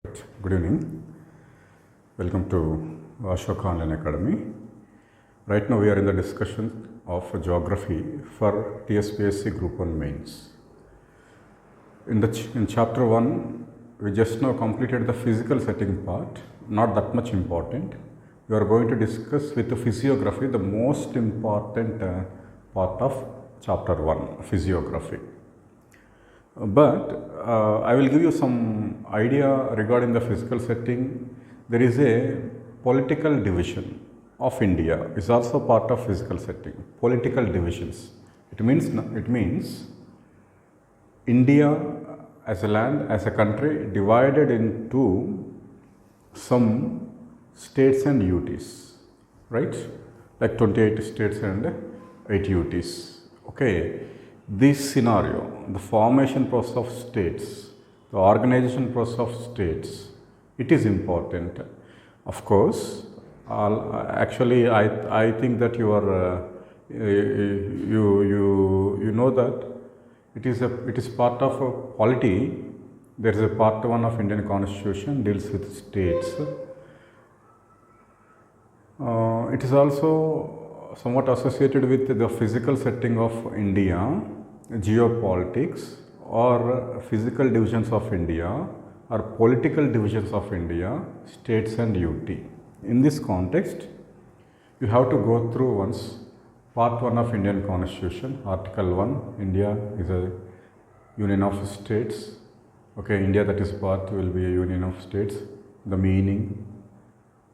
Good evening. Welcome to Ashoka Online Academy. Right now we are in the discussion of geography for TSPSC Group 1 mains. In chapter 1, we just now completed the physical setting part, not that much important. We are going to discuss with the physiography, the most important part of chapter 1, physiography. But I will give you some idea regarding the physical setting. There is a political division of India. Is also part of physical setting. Political divisions. It means India as a land, as a country, divided into some states and UTs, right? Like 28 states and 8 UTs. Okay. This scenario, the formation process of states, the organization process of states, it is important. Of course, I think that you are you know that it is part of a polity. There is a part 1 of Indian Constitution deals with states. It is also somewhat associated with the physical setting of India, geopolitics, or physical divisions of India, or political divisions of India, states and UT. In this context, you have to go through once part 1 of Indian Constitution, Article 1, India is a union of states. Okay, India that is part will be a union of states. The meaning,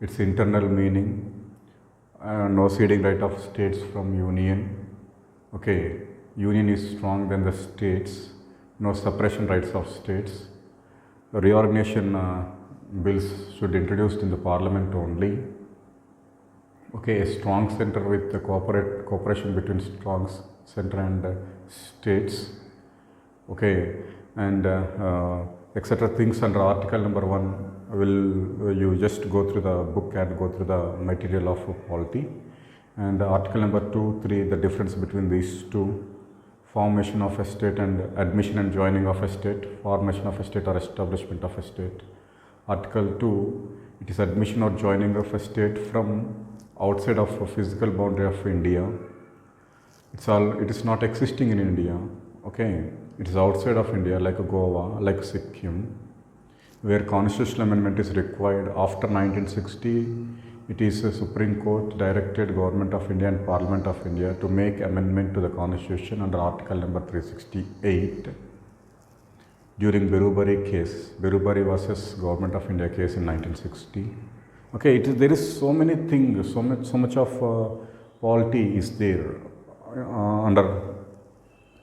its internal meaning, no ceding right of states from union. Okay, union is strong than the states. No separation rights of states. The reorganization bills should be introduced in the parliament only. Okay, a strong center with the cooperation between strong center and states. Okay, and etc. things under article number 1 will you just go through the book and go through the material of polity. And article number 2, 3, the difference between these two: formation of a state and admission and joining of a state, formation of a state or establishment of a state. Article 2, it is admission or joining of a state from outside of a physical boundary of India. It is not existing in India. Okay, it is outside of India, like Goa, like Sikkim, where constitutional amendment is required after 1960. It is a Supreme Court directed Government of India and Parliament of India to make amendment to the Constitution under Article number 368 during Birubari case, Birubari versus Government of India case in 1960. Okay, there is so many things, so much of polity is there under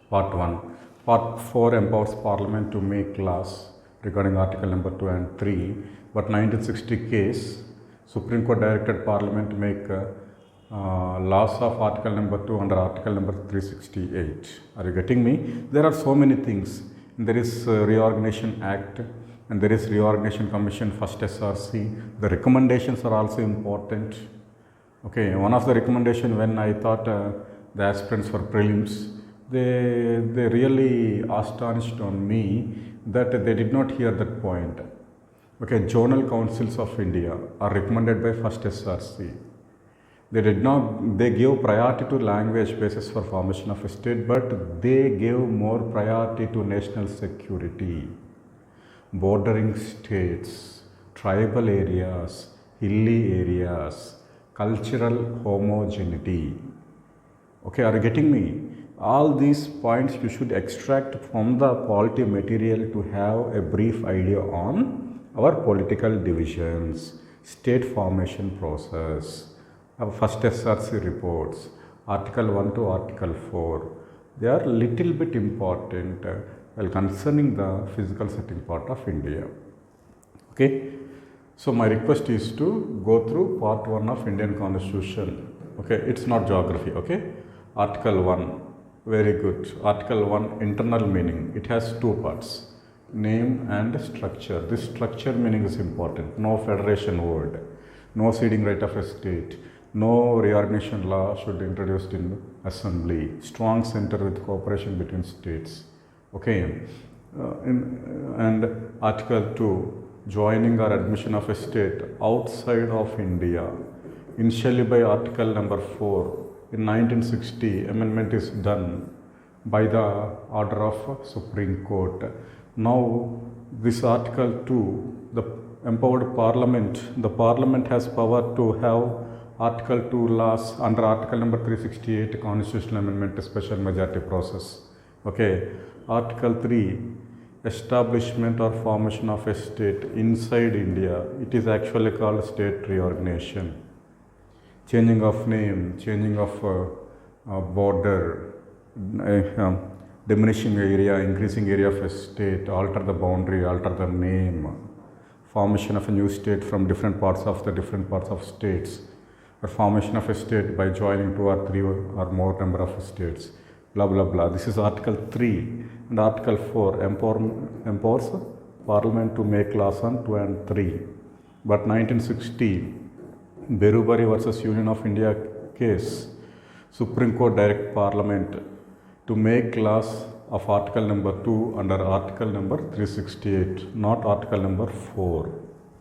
Part 1. Part 4 empowers Parliament to make laws regarding Article number 2 and 3. But 1960 case, Supreme Court directed Parliament to make laws of Article number 2 under Article number 368. Are you getting me? There are so many things. There is Reorganization Act, and there is Reorganization Commission, first SRC. The recommendations are also important. Okay, one of the recommendation when I thought the aspirants for prelims, they really astonished on me that they did not hear that point. Okay, Zonal Councils of India are recommended by first SRC. They gave priority to language basis for formation of a state, but they gave more priority to national security, bordering states, tribal areas, hilly areas, cultural homogeneity. Okay, are you getting me? All these points you should extract from the polity material to have a brief idea on our political divisions, state formation process, our first SRC reports, Article 1 to Article 4. They are little bit important while concerning the physical setting part of India. Okay, so my request is to go through part 1 of Indian Constitution. Okay, it's not geography. Okay, Article 1. Very good. Article 1, internal meaning. It has two parts, name and structure. This structure meaning is important. No federation word, no ceding right of a state, no reorganization law should be introduced in assembly, strong center with cooperation between states. Okay, and Article 2, joining or admission of a state outside of India, initially by Article number 4. In 1960, amendment is done by the order of Supreme Court. Now, this Article 2, the empowered Parliament, the Parliament has power to have Article 2 laws under Article number 368 Constitutional Amendment Special Majority Process. Okay. Article 3, establishment or formation of a state inside India. It is actually called state reorganization. Changing of name, changing of border, diminishing area, increasing area of a state, alter the boundary, alter the name, formation of a new state from different parts of states, or formation of a state by joining 2 or 3 or more number of states, blah blah blah. This is Article 3, and Article 4 empowers Parliament to make laws on 2 and 3. But 1960, Berubari versus Union of India case, Supreme Court direct Parliament to make laws of Article number 2 under Article number 368, not Article number 4.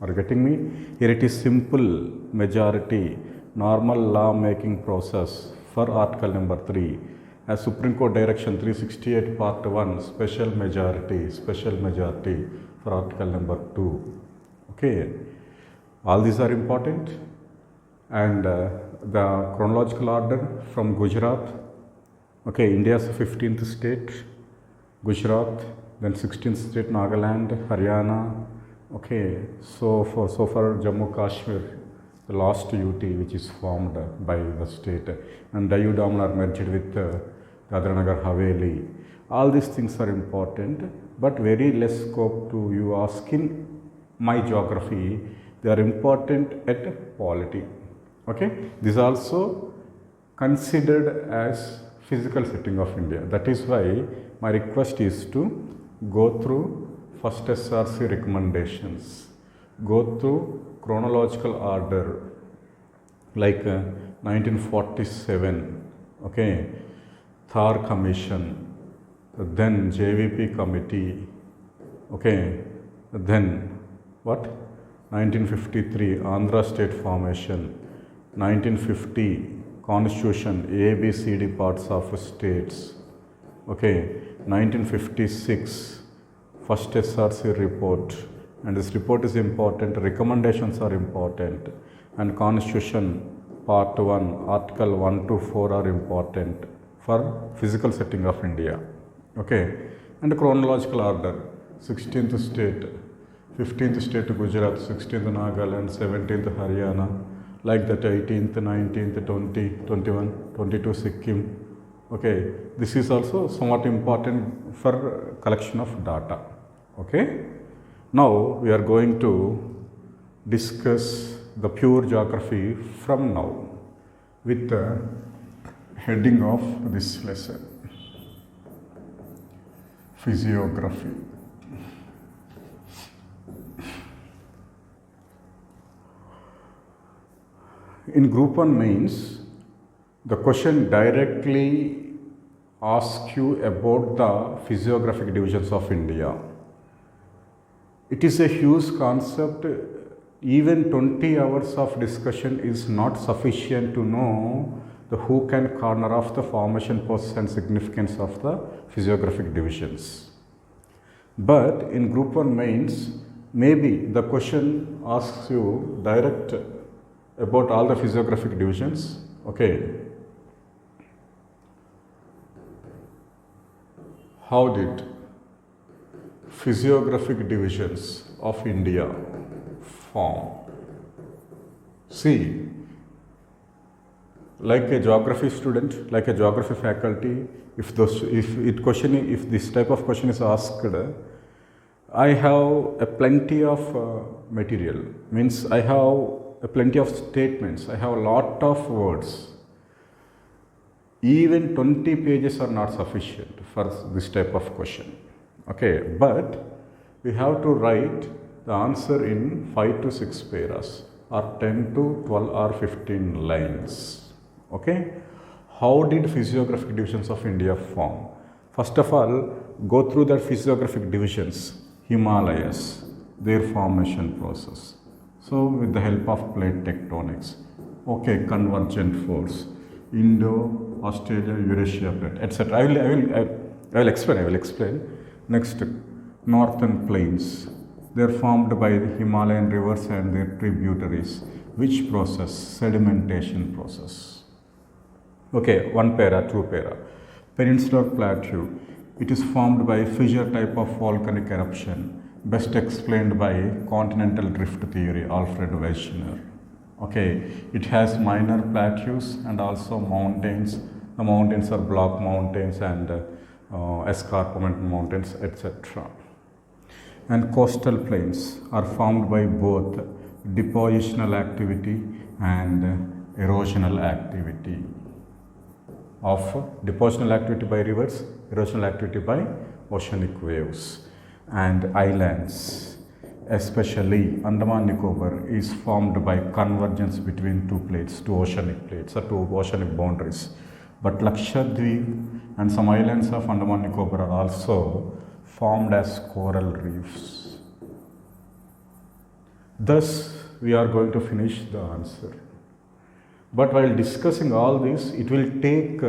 Are you getting me? Here it is simple majority, normal law making process for Article number 3. As Supreme Court Direction 368 Part 1, special majority for Article number 2. Okay, all these are important. And the chronological order from Gujarat, okay, India's 15th state, Gujarat, then 16th state, Nagaland, Haryana, okay, so far Jammu Kashmir, the last UT which is formed by the state, and Dayu Damar merged with Dadra Nagar Haveli. All these things are important, but very less scope to you ask in my geography. They are important at polity. Okay, this is also considered as physical setting of India. That is why my request is to go through first SRC recommendations, go through chronological order like 1947, okay, Thar Commission, then JVP Committee, okay, then what? 1953 Andhra State Formation, 1950 Constitution, ABCD parts of states, okay, 1956 first SRC report, and this report is important, recommendations are important, and Constitution Part 1, Article 1 to 4 are important for physical setting of India, okay, and chronological order, 16th state, 15th state Gujarat, 16th Nagaland, 17th Haryana, like that 18th, 19th, 20, 21, 22 Sikkim. Okay, this is also somewhat important for collection of data. Okay, now we are going to discuss the pure geography from now with the heading of this lesson, physiography. In Group 1 mains, the question directly asks you about the physiographic divisions of India. It is a huge concept. Even 20 hours of discussion is not sufficient to know the hook and corner of the formation, process and significance of the physiographic divisions. But in Group 1 mains, maybe the question asks you direct about all the physiographic divisions. Okay, how did physiographic divisions of India form? See, like a geography student, like a geography faculty, if this type of question is asked, I have a plenty of material, means I have a plenty of statements, I have a lot of words. Even 20 pages are not sufficient for this type of question. Okay, but we have to write the answer in 5 to 6 paras, or 10 to 12 or 15 lines. Okay, how did physiographic divisions of India form? First of all, go through the physiographic divisions. Himalayas, their formation process. So with the help of plate tectonics, okay, convergent force, Indo, Australia, Eurasia plate, etc. I will explain. Next, northern plains. They are formed by the Himalayan rivers and their tributaries. Which process? Sedimentation process. Okay, one para, two para. Peninsular plateau. It is formed by fissure type of volcanic eruption, best explained by continental drift theory, Alfred Wegener. Okay, it has minor plateaus and also mountains. The mountains are block mountains and escarpment mountains, etc. And coastal plains are formed by both depositional activity and erosional activity. Of depositional activity by rivers, erosional activity by oceanic waves. And islands, especially Andaman Nicobar, is formed by convergence between two plates, two oceanic plates or two oceanic boundaries. But Lakshadweep and some islands of Andaman Nicobar are also formed as coral reefs. Thus, we are going to finish the answer. But while discussing all this, it will take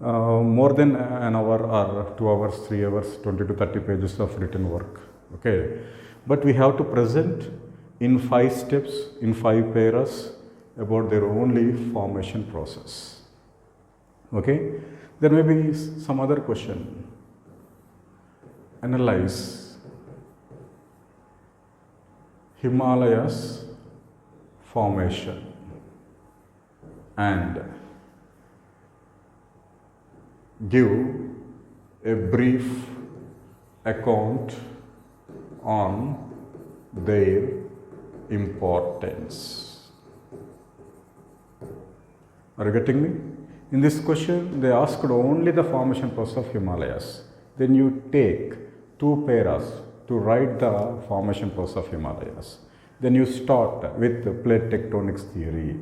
more than an hour or 2 hours, 3 hours, 20 to 30 pages of written work. Okay. But we have to present in 5 steps, in 5 paras about their only formation process. Okay. There may be some other question. Analyze Himalayas formation and give a brief account on their importance. Are you getting me? In this question, they asked only the formation process of Himalayas. Then you take 2 paras to write the formation process of Himalayas. Then you start with the plate tectonics theory.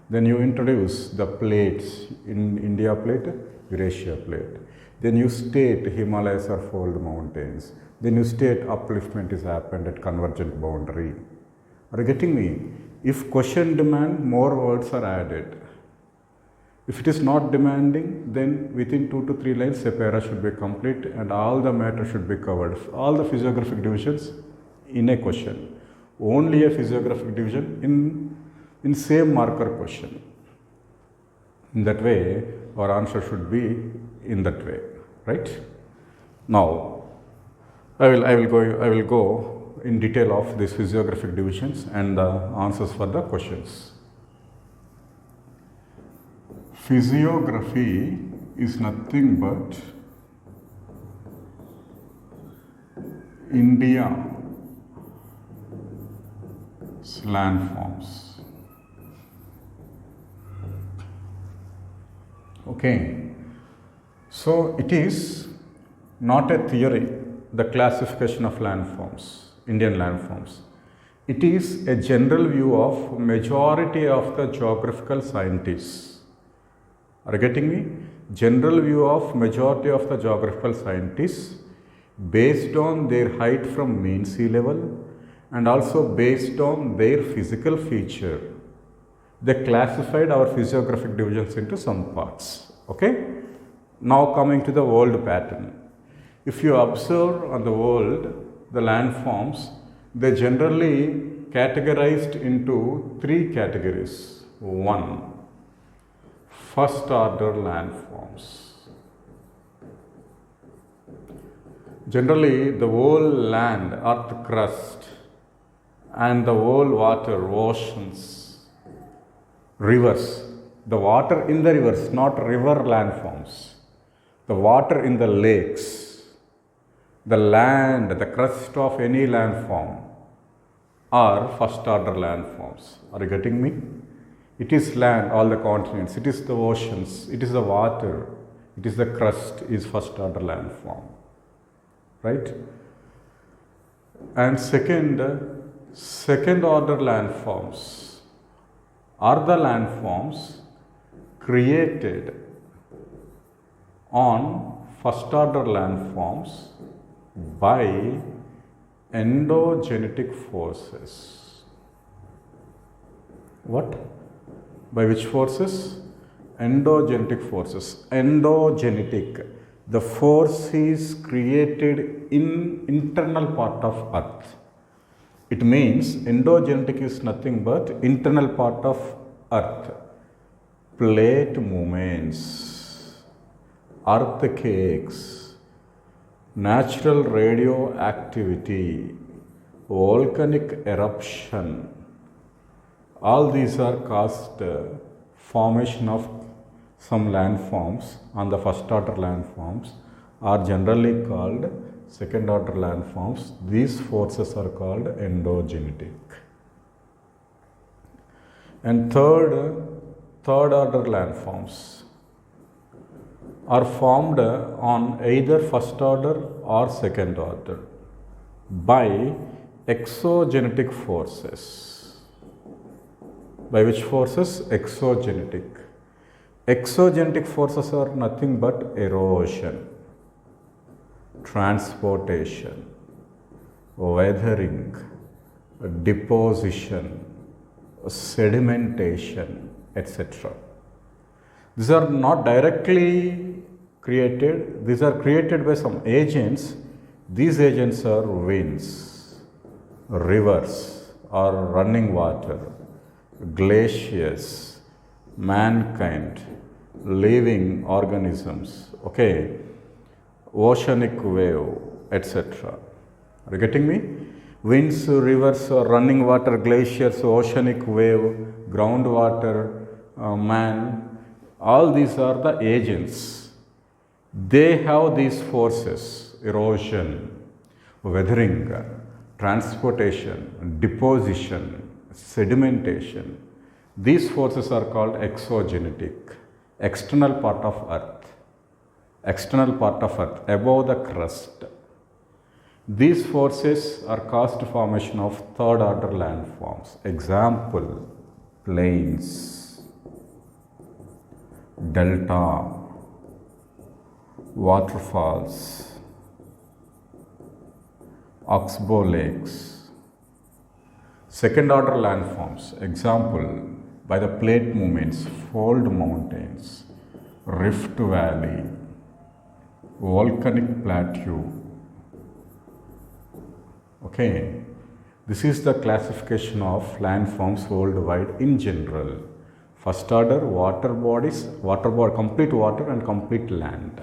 Then you introduce the plates in India plate, Eurasia plate. Then you state Himalayas are fold mountains. Then you state upliftment is happened at convergent boundary. Are you getting me? If question demand, more words are added. If it is not demanding, then within 2 to 3 lines a para should be complete and all the matter should be covered. All the physiographic divisions in a question. Only a physiographic division in same marker question. In that way, our answer should be in that way, right? Now, I will go in detail of these physiographic divisions and the answers for the questions. Physiography is nothing but India's landforms. Okay, so it is not a theory, the classification of landforms, Indian landforms. It is a general view of majority of the geographical scientists. Are you getting me? General view of majority of the geographical scientists based on their height from mean sea level and also based on their physical feature. They classified our physiographic divisions into some parts. Okay? Now coming to the world pattern. If you observe on the world, the landforms, they generally categorized into 3 categories. 1. First order landforms. Generally, the whole land, earth crust, and the whole water, oceans, rivers, the water in the rivers, not river landforms, the water in the lakes, the land, the crust of any landform are first order landforms. Are you getting me? It is land, all the continents, it is the oceans, it is the water, it is the crust is first order landform, right? And second order landforms are the landforms created on first order landforms by Endogenetic forces. What? By which forces? Endogenetic forces. Endogenetic. The force is created in internal part of earth. It means endogenetic is nothing but internal part of earth. Plate movements, earthquakes, natural radioactivity, volcanic eruption, all these are caused formation of some landforms on the first order landforms are generally called second order landforms. These forces are called endogenetic. And third order landforms are formed on either first order or second order by exogenetic forces. By which forces? Exogenetic. Exogenetic forces are nothing but erosion, transportation, weathering, deposition, sedimentation, etc. These are not directly created, these are created by some agents. These agents are winds, rivers or running water, glaciers, mankind, living organisms, okay, oceanic wave, etc. Are you getting me? Winds, rivers, running water, glaciers, oceanic wave, groundwater, man, all these are the agents. They have these forces: erosion, weathering, transportation, deposition, sedimentation. These forces are called exogenetic, external part of earth, above the crust. These forces are caused formation of third order landforms. Example, plains, delta, waterfalls, oxbow lakes. Second order landforms, example, by the plate movements, fold mountains, rift valley, volcanic plateau. Okay, this is the classification of landforms worldwide in general. First order, water bodies, complete water and complete land.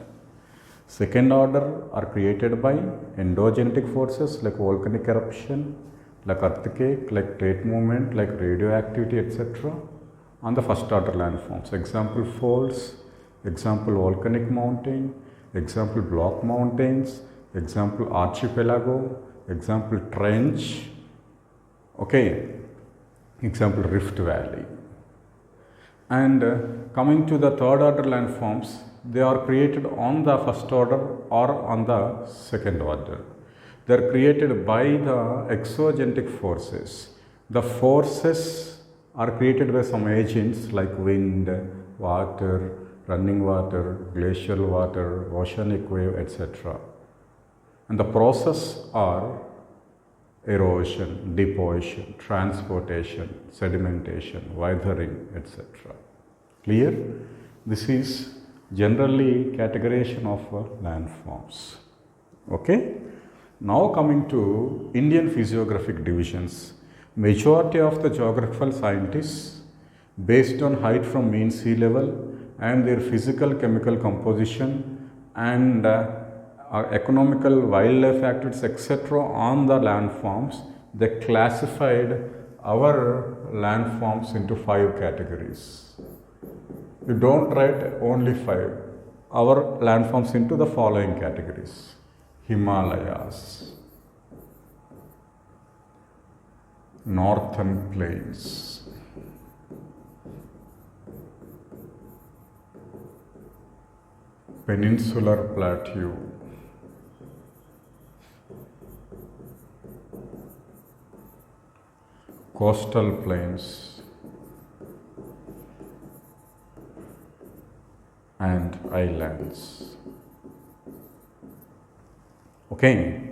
Second order are created by endogenetic forces like volcanic eruption, like earthquake, like plate movement, like radioactivity, etc. on the first order landforms. Example, folds, example, volcanic mountain, example, block mountains, example, archipelago, example, trench, okay, example, rift valley. And coming to the third order landforms, they are created on the first order or on the second order. They are created by the exogenetic forces. The forces are created by some agents like wind, water, running water, glacial water, oceanic wave, etc. And the process are erosion, deposition, transportation, sedimentation, weathering, etc. Clear? This is generally categorization of landforms. Okay? Now coming to Indian physiographic divisions. Majority of the geographical scientists, based on height from mean sea level and their physical chemical composition and economical wildlife activities, etc. on the landforms, they classified our landforms into 5 categories. You don't write only 5. Our landforms into the following categories: Himalayas, northern plains, peninsular plateau, coastal plains, and islands. Okay.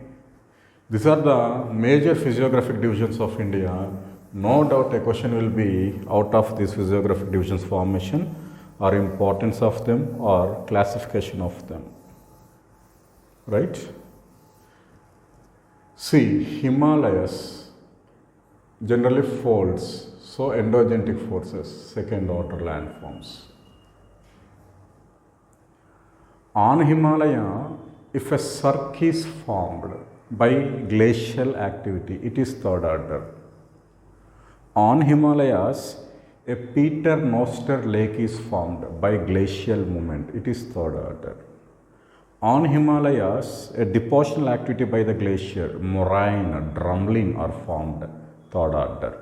These are the major physiographic divisions of India. No doubt a question will be out of these physiographic divisions formation or importance of them or classification of them. Right? See, Himalayas generally folds, so endogenetic forces, second order landforms. On Himalaya, if a cirque is formed by glacial activity, it is third order. On Himalayas, a Peter Noster Lake is formed by glacial movement, it is third order. On Himalayas, a depositional activity by the glacier, moraine, drumlin are formed, third order.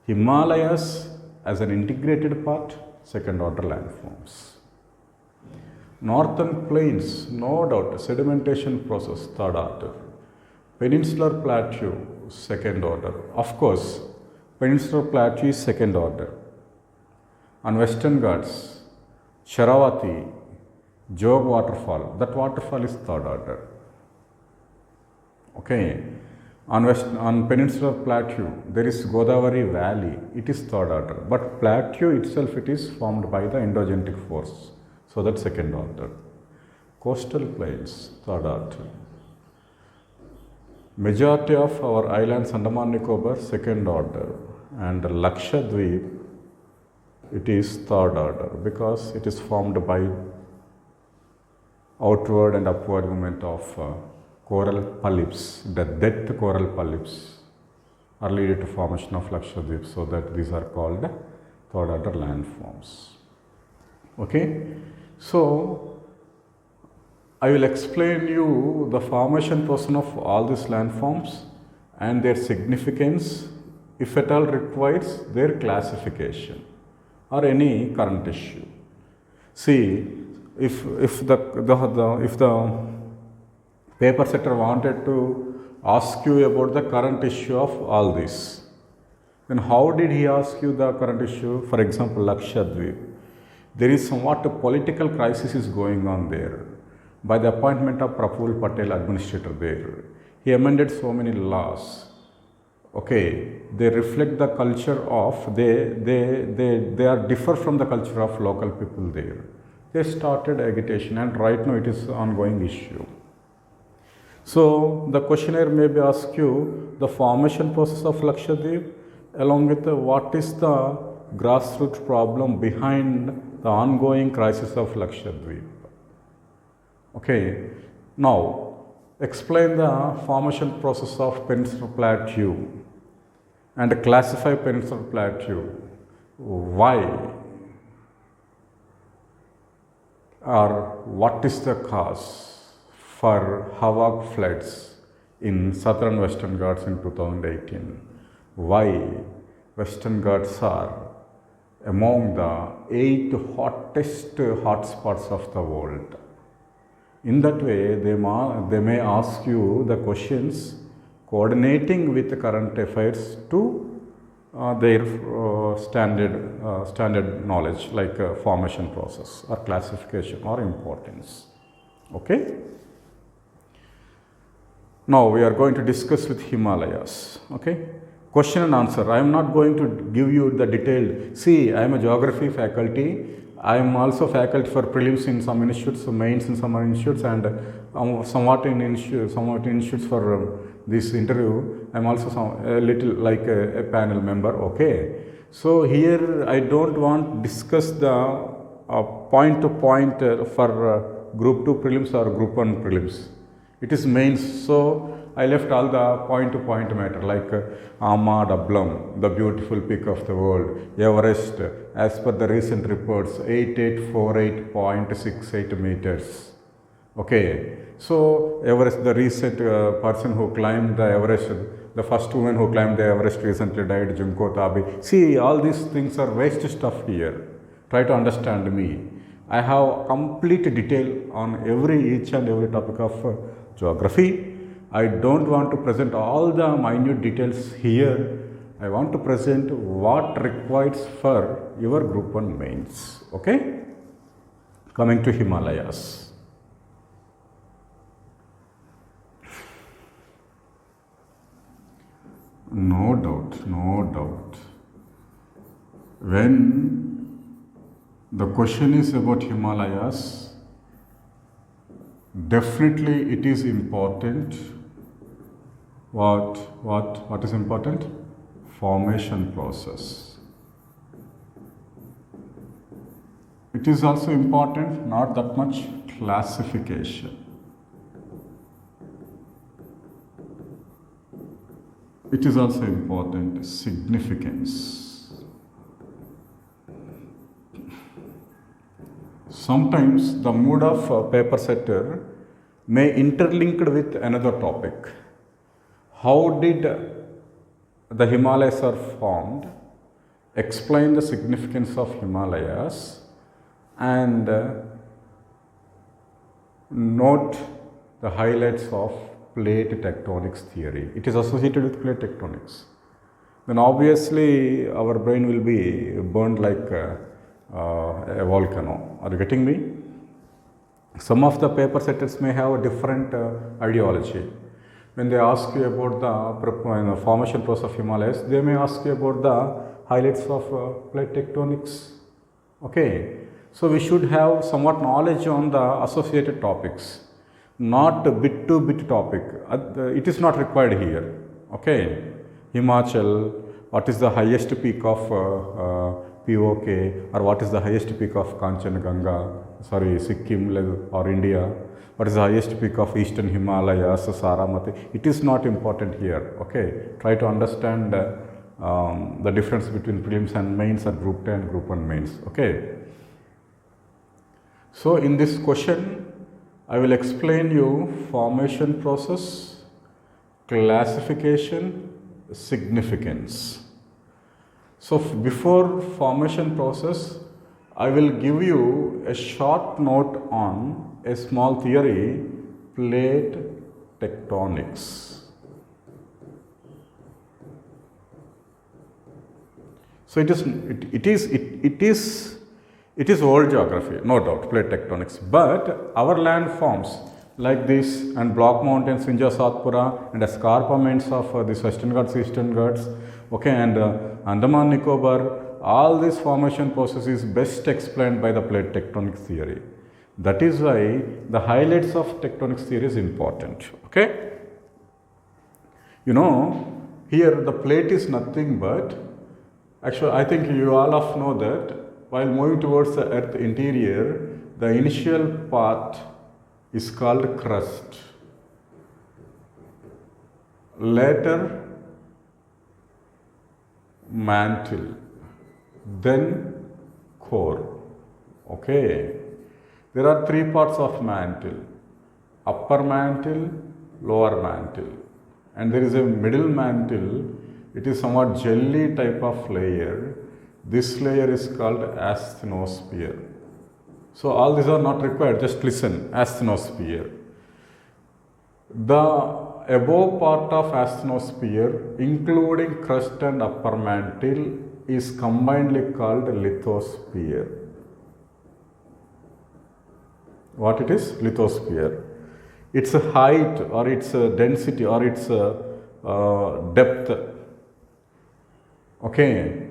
Himalayas as an integrated part, second order landforms. Northern plains, no doubt, sedimentation process, third order. Peninsular plateau, second order. Of course, Peninsular plateau is second order. On Western Ghats, Sharavati, Jog waterfall, that waterfall is third order. Okay. On Peninsular plateau, there is Godavari valley, it is third order. But plateau itself, it is formed by the endogenetic force. So that's second order. Coastal plains, third order. Majority of our islands, Andaman Nicobar, second order. And Lakshadweep, it is third order because it is formed by outward and upward movement of coral polyps. The dead coral polyps are leading to formation of Lakshadweep, so that these are called third order landforms. Okay, so I will explain you the formation process of all these landforms and their significance, if at all requires their classification or any current issue. See, if the paper setter wanted to ask you about the current issue of all this, then how did he ask you the current issue? For example, Lakshadweep. There is somewhat a political crisis is going on there. By the appointment of Praful Patel, administrator there, he amended so many laws. Okay, they reflect the culture of, they are differ from the culture of local people there. They started agitation and right now it is an ongoing issue. So the questionnaire may be ask you the formation process of Lakshadweep along with what is the grassroots problem behind the ongoing crisis of Lakshadweep. Okay, now explain the formation process of Peninsular Plateau and classify Peninsular Plateau. Why? Or what is the cause for havoc floods in southern Western Ghats in 2018? Why Western Ghats are among the 8 hottest hotspots of the world? In that way, they may ask you the questions coordinating with the current affairs to their standard knowledge like formation process or classification or importance. Okay. Now we are going to discuss with Himalayas. Okay. Question and answer. I am not going to give you the detailed. See, I am a geography faculty. I am also faculty for prelims in some institutes, mains in some institutes, and somewhat in institutes for this interview. I am also a little like a panel member. Okay. So here I don't want to discuss the point to point for group 2 prelims or group 1 prelims. It is mains. So I left all the point to point matter like Amma Dablam, the beautiful peak of the world, Everest, as per the recent reports, 8848.68 meters. Okay, so Everest, the recent person who climbed the Everest, the first woman who climbed the Everest recently died, Junko Tabe. See, all these things are waste stuff here. Try to understand me. I have complete detail on each and every topic of geography. I don't want to present all the minute details here. I want to present what requires for your group 1 mains. Okay? Coming to Himalayas. No doubt, no doubt. When the question is about Himalayas, definitely it is important. What is important? Formation process. It is also important, not that much classification. It is also important, significance. Sometimes the mood of a paper setter may interlinked with another topic. How did the Himalayas are formed? Explain the significance of Himalayas and note the highlights of plate tectonics theory. It is associated with plate tectonics. Then obviously our brain will be burned like a volcano. Are you getting me? Some of the paper setters may have a different ideology. When they ask you about the formation process of Himalayas, they may ask you about the highlights of plate tectonics. Okay, so we should have somewhat knowledge on the associated topics, not a bit to bit topic. It is not required here. Okay, Himachal, what is the highest peak of POK, or what is the highest peak of Kanchenjunga, Sikkim or India, what is the highest peak of eastern Himalayas, Saramati. It is not important here. Okay, try to understand the difference between prelims and mains and group 10 and group 1 mains. Okay, so in this question I will explain you formation process, classification, significance. So before formation process, I will give you a short note on a small theory, plate tectonics. So it is old geography, no doubt, plate tectonics. But our landforms like this and Block Mountains, Vindhya Satpura, and escarpments of this Western Ghats, Eastern Ghats, okay, and Andaman Nicobar, all this formation process is best explained by the plate tectonics theory. That is why the highlights of tectonics theory is important. Okay, you know, here the plate is nothing but, actually I think you all of know that while moving towards the earth interior, the initial part is called crust. Later mantle, then core. Okay, there are three parts of mantle: upper mantle, lower mantle, and there is a middle mantle. It is somewhat jelly type of layer. This layer is called asthenosphere. So all these are not required, just listen. Asthenosphere. The above part of asthenosphere, including crust and upper mantle, is combinedly called lithosphere. What it is? Lithosphere. Its height or its density or its depth, okay,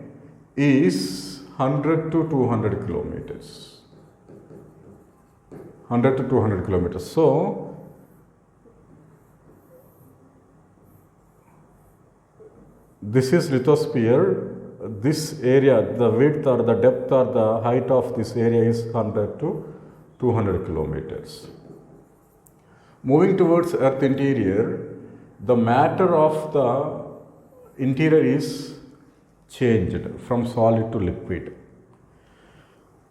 is 100 to 200 kilometers. 100 to 200 kilometers. So this is lithosphere. This area, the width or the depth or the height of this area is 100 to 200 kilometers. Moving towards earth interior, the matter of the interior is changed from solid to liquid.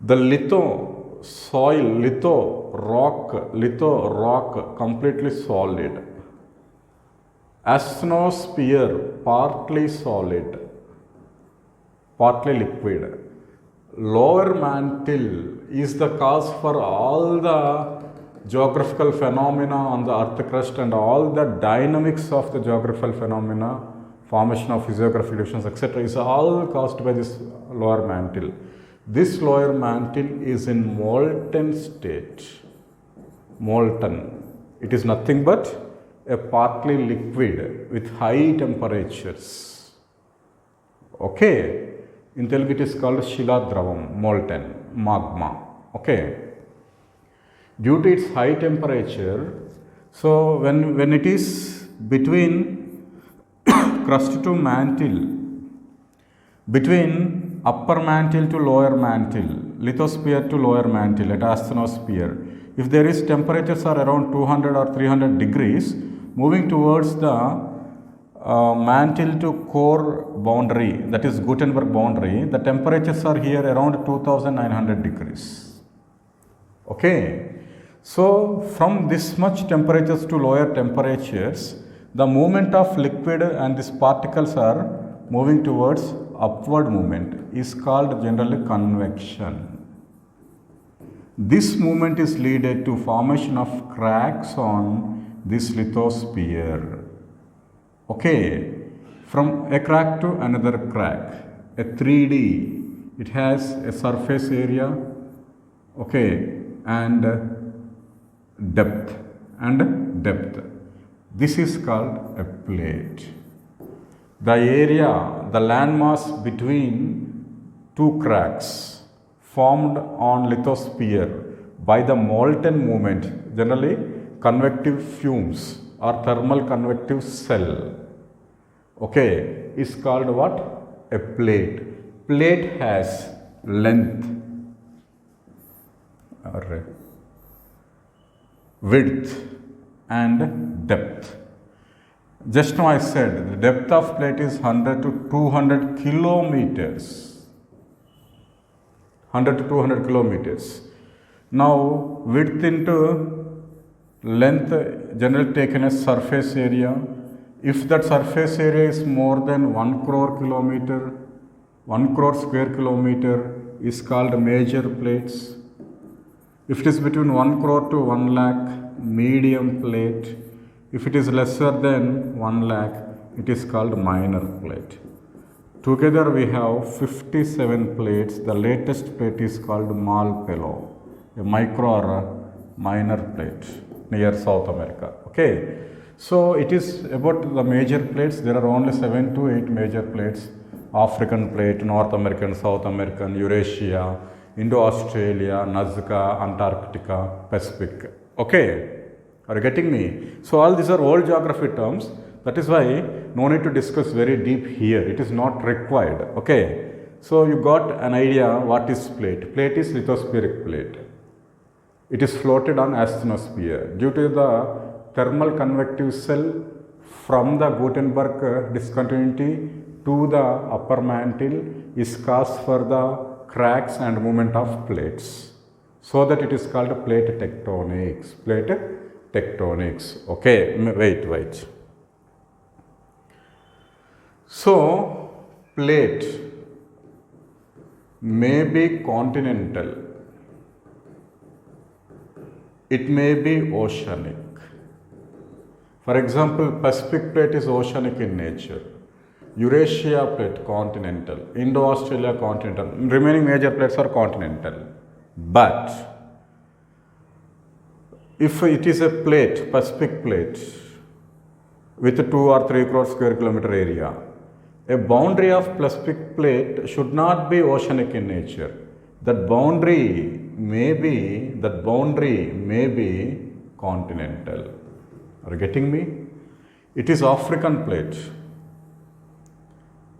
The litho soil, litho rock completely solid. Asthenosphere partly solid, partly liquid. Lower mantle is the cause for all the geographical phenomena on the earth crust and all the dynamics of the geographical phenomena, formation of physiographic divisions, etc. is all caused by this lower mantle. This lower mantle is in molten state. Molten. It is nothing but a partly liquid with high temperatures. Okay. In Telugu it is called Shiladravam, molten, magma. Okay. Due to its high temperature, so when it is between crust to mantle, between upper mantle to lower mantle, lithosphere to lower mantle at asthenosphere, if there is temperatures are around 200 or 300 degrees, moving towards the mantle to core boundary, that is Gutenberg boundary, the temperatures are here around 2900 degrees. Okay. So from this much temperatures to lower temperatures, the movement of liquid and these particles are moving towards upward movement is called generally convection. This movement is leaded to formation of cracks on this lithosphere. Okay, from a crack to another crack, a 3D, it has a surface area, okay, and depth. This is called a plate. The area, the landmass between two cracks formed on lithosphere by the molten movement, generally convective fumes or thermal convective cell, okay, is called what? A plate. Plate has length or width and depth. Just now I said the depth of plate is 100 to 200 kilometers. 100 to 200 kilometers. Now width into length generally taken as surface area. If that surface area is more than 1 crore kilometer, 1 crore square kilometer is called major plates. If it is between 1 crore to 1 lakh, medium plate. If it is lesser than 1 lakh, it is called minor plate. Together we have 57 plates. The latest plate is called Malpelo, a micro or a minor plate near South America. Okay. So it is about the major plates. There are only 7 to 8 major plates. African plate, North American, South American, Eurasia, Indo-Australia, Nazca, Antarctica, Pacific. Okay. Are you getting me? So all these are old geography terms. That is why no need to discuss very deep here. It is not required. Okay. So you got an idea what is plate. Plate is lithospheric plate. It is floated on asthenosphere. Due to the thermal convective cell from the Gutenberg discontinuity to the upper mantle is cause for the cracks and movement of plates. So that it is called plate tectonics. Plate tectonics. Okay, wait. So, plate may be continental. It may be oceanic. For example, Pacific plate is oceanic in nature. Eurasia plate continental. Indo-Australia continental. Remaining major plates are continental. But if it is a plate, Pacific plate, with 2 or 3 crore square kilometer area, a boundary of Pacific plate should not be oceanic in nature. That boundary may be continental. Are you getting me? It is African plate.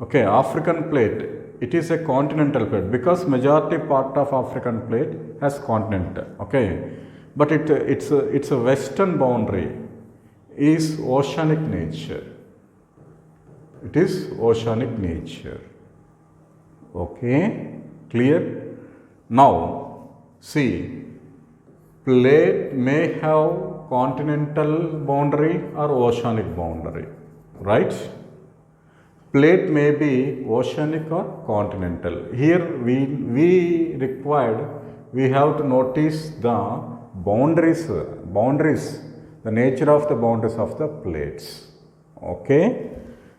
Okay, African plate, it is a continental plate because majority part of African plate has continent. Okay, but it's a western boundary is oceanic nature. It is oceanic nature. Okay, clear? Now, see, plate may have continental boundary or oceanic boundary, right? Plate may be oceanic or continental. Here we have to notice the boundaries, the nature of the boundaries of the plates. Okay.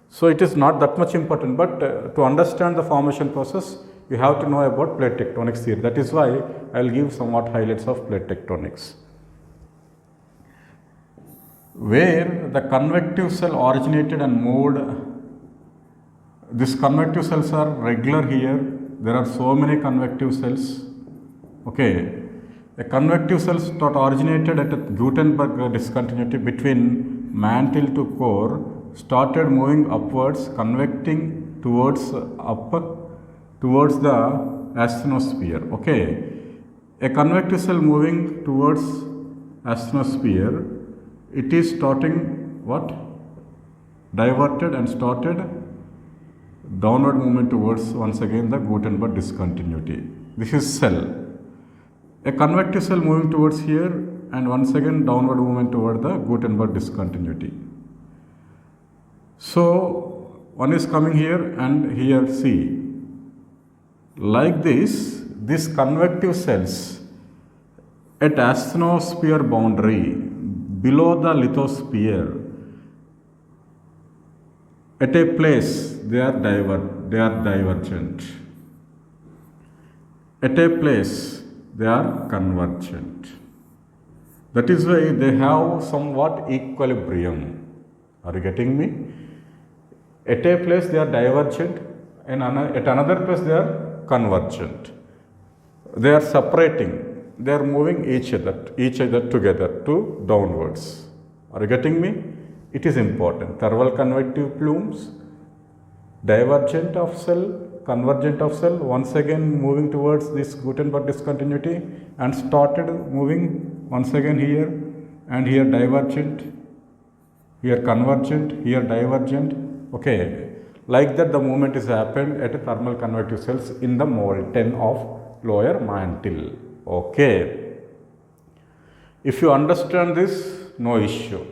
So it is not that much important, but to understand the formation process, you have to know about plate tectonics theory. That is why I will give somewhat highlights of plate tectonics. where the convective cell originated and moved. These convective cells are regular here. There are so many convective cells. Okay. A convective cells that originated at a Gutenberg discontinuity between mantle to core started moving upwards, convecting towards the asthenosphere. Okay. A convective cell moving towards asthenosphere, it is starting what? Diverted and started downward movement towards once again the Gutenberg discontinuity. This is cell. A convective cell moving towards here and once again downward movement toward the Gutenberg discontinuity. So one is coming here and here see. Like this, these convective cells at asthenosphere boundary below the lithosphere, at a place they are divergent. At a place they are convergent. That is why they have somewhat equilibrium. Are you getting me? At a place they are divergent and at another place they are convergent. They are separating. They are moving each other together to downwards. Are you getting me? It is important. Thermal convective plumes, divergent of cell, convergent of cell, once again moving towards this Gutenberg discontinuity and started moving once again here and here divergent, here convergent, here divergent. Okay, like that the movement is happened at thermal convective cells in the molten of lower mantle. Okay, if you understand this, no issue.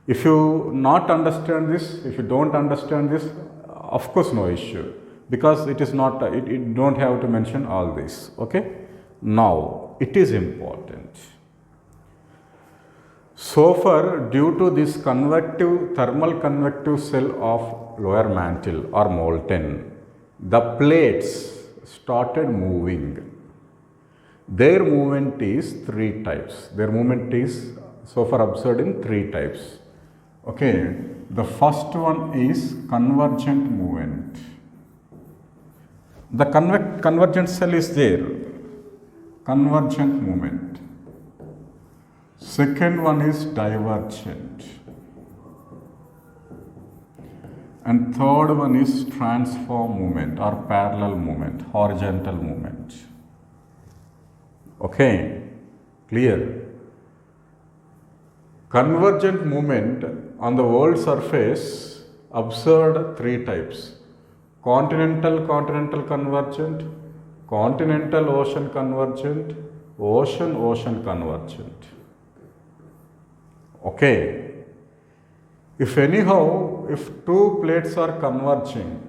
If you not understand this, if you don't understand this, of course no issue, because it is not, it don't have to mention all this. Okay, now it is important. So far, due to this thermal convective cell of lower mantle or molten, the plates started moving. Their movement is three types. Their movement is so far observed in three types. Okay, the first one is convergent movement. The convergent cell is there, convergent movement. Second one is divergent. And third one is transform movement or parallel movement, horizontal movement. Okay, clear? Convergent movement on the world surface observed three types: continental convergent, continental ocean convergent, ocean convergent. Okay, if two plates are converging,